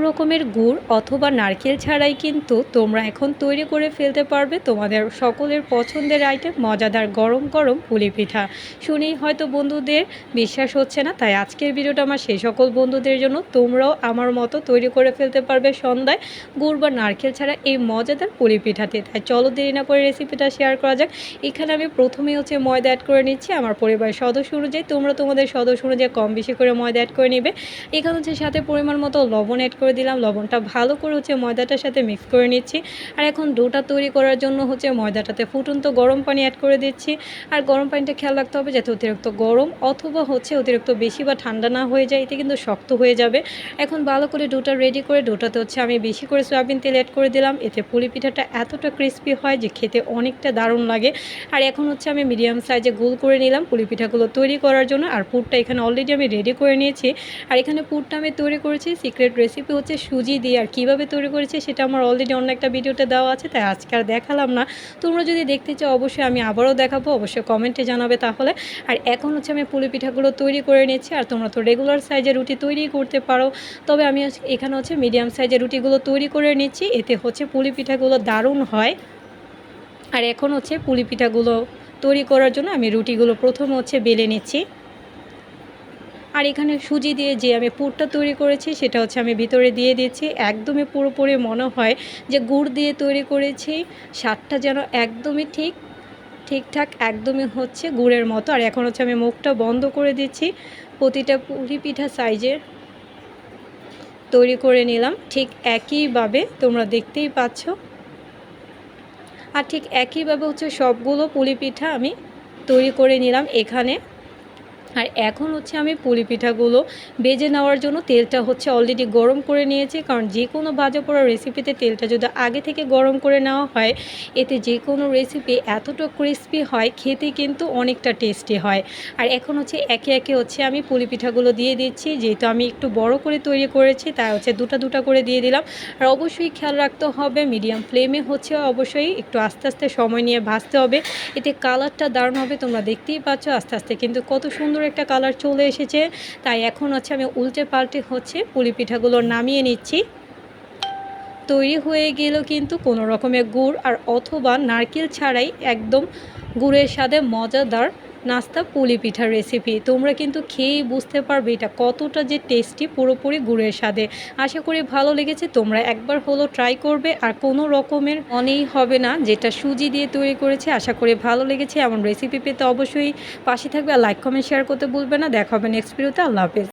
রকমের গুড় অথবা নারকেল ছাড়াই কিন্তু তোমরা এখন তৈরি করে ফেলতে পারবে তোমাদের সকলের পছন্দের আইটেম মজাদার গরম গরম পুলি পিঠা। শুনেই হয়তো বন্ধুদের বিশ্বাস হচ্ছে না, তাই আজকের ভিডিওটা আমার সেই সকল বন্ধুদের জন্য। তোমরাও আমার মতো তৈরি করে ফেলতে পারবে সন্ধ্যায় গুড় বা নারকেল ছাড়া এই মজাদার পুলি পিঠাতে। তাই চলো দেরি না করে রেসিপিটা শেয়ার করা যাক। এখানে আমি প্রথমেই ময়দা অ্যাড করে নিচ্ছি আমার পরিবারের সদস্য অনুযায়ী। তোমরা তোমাদের সদস্য অনুযায়ী কম বেশি করে ময়দা অ্যাড করে নিবে। এখানে সাথে পরিমাণ মতো লবণ অ্যাড করে দিলাম। লবণটা ভালো করে ময়দাটার সাথে মিক্স করে নিচ্ছি। আর এখন ডোটা তৈরি করার জন্য ময়দাটাতে ফুটন্ত গরম পানি অ্যাড করে দিচ্ছি। আর গরম পানিটা খেয়াল রাখতে হবে যাতে অতিরিক্ত গরম অথবা অতিরিক্ত বেশি বা ঠান্ডা না হয়ে যায়, এতে কিন্তু শক্ত হয়ে যাবে। এখন ভালো করে ডোটা রেডি করে ডোটাতে আমি বেশি করে সয়াবিন তেল অ্যাড করে দিলাম। এতে পুলি পিঠাটা এতটা ক্রিস্পি হয় যে খেতে অনেকটা দারুণ লাগে। আর এখন আমি মিডিয়াম সাইজে গোল করে নিলাম পুলি পিঠাগুলো তৈরি করার জন্য। আর পুরটা এখানে অলরেডি আমি রেডি করে নিয়েছি। আর এখানে পুরটা আমি তৈরি করেছি সিক্রেট রেসিপি সুজি দিয়ে। আর কীভাবে তৈরি করেছি সেটা আমার অলরেডি অন্য একটা ভিডিওতে দেওয়া আছে, তাই আজকে আর দেখালাম না। তোমরা যদি দেখতে চাও অবশ্যই আমি আবারও দেখাবো, অবশ্যই কমেন্টে জানাবে তাহলে। আর এখন আমি পুলি পিঠাগুলো তৈরি করে নিচ্ছি। আর তোমরা তো রেগুলার সাইজের রুটি তৈরি করতে পারো, তবে আমি এখানে মিডিয়াম সাইজের রুটিগুলো তৈরি করে নিচ্ছি। এতে পুলি পিঠাগুলো দারুণ হয়। আর এখন পুলি পিঠাগুলো তৈরি করার জন্য আমি রুটিগুলো প্রথমে বেলে নিচ্ছি। আর এখানে সুজি দিয়ে যে আমি পুরটা তৈরি করেছি সেটা আমি ভিতরে দিয়ে দিচ্ছি। একদমই পুরোপুরি মনে হয় যে গুড় দিয়ে তৈরি করেছি, স্বাদটা যেন একদমই ঠিকঠাক একদমই গুড়ের মতো। আর এখন আমি মুখটা বন্ধ করে দিচ্ছি। প্রতিটা পুলি পিঠা সাইজে তৈরি করে নিলাম ঠিক একইভাবে, তোমরা দেখতেই পাচ্ছ। আর ঠিক একইভাবে সবগুলো পুলি পিঠা আমি তৈরি করে নিলাম এখানে। আর এখন আমি পুলি পিঠাগুলো ভেজে নেওয়ার জন্য তেলটা অলরেডি গরম করে নিয়েছি। কারণ যে কোনো ভাজা পোড়া রেসিপিতে তেলটা যদি আগে থেকে গরম করে নেওয়া হয়, এতে যে কোনো রেসিপি এতটা ক্রিস্পি হয়, খেতে কিন্তু অনেকটা টেস্টি হয়। আর এখন একে একে আমি পুলি পিঠাগুলো দিয়ে দিচ্ছি। যেহেতু আমি একটু বড় করে তৈরি করেছি তাই দুটা দুটা করে দিয়ে দিলাম। আর অবশ্যই খেয়াল রাখতে হবে মিডিয়াম ফ্লেমে অবশ্যই একটু আস্তে আস্তে সময় নিয়ে ভাজতে হবে, এতে কালারটা দারুণ হবে। তোমরা দেখতেই পাচ্ছ আস্তে আস্তে কিন্তু কত সুন্দর একটা কালার চলে এসেছে। তাই এখন আমি উল্টে পাল্টে পুলি পিঠাগুলো নামিয়ে নিচ্ছি। তৈরি হয়ে গেল কিন্তু কোনো রকমের গুড় আর অথবা নারকেল ছাড়াই একদম গুড়ের স্বাদে মজাদার নাস্তা পুলি পিঠার রেসিপি। তোমরা কিন্তু খেয়েই বুঝতে পারবে এটা কতটা যে টেস্টি, পুরোপুরি গুড়ের স্বাদে। আশা করি ভালো লেগেছে, তোমরা একবার হলো ট্রাই করবে। আর কোনো রকমের মনেই হবে না যেটা সুজি দিয়ে তৈরি করেছে। আশা করি ভালো লেগেছে। এমন রেসিপি পেতে অবশ্যই পাশে থাকবে। আর লাইক কমেন্ট শেয়ার করতে ভুলবে না। দেখা হবে নেক্সট ভিডিওতে। আল্লাহ হাফেজ।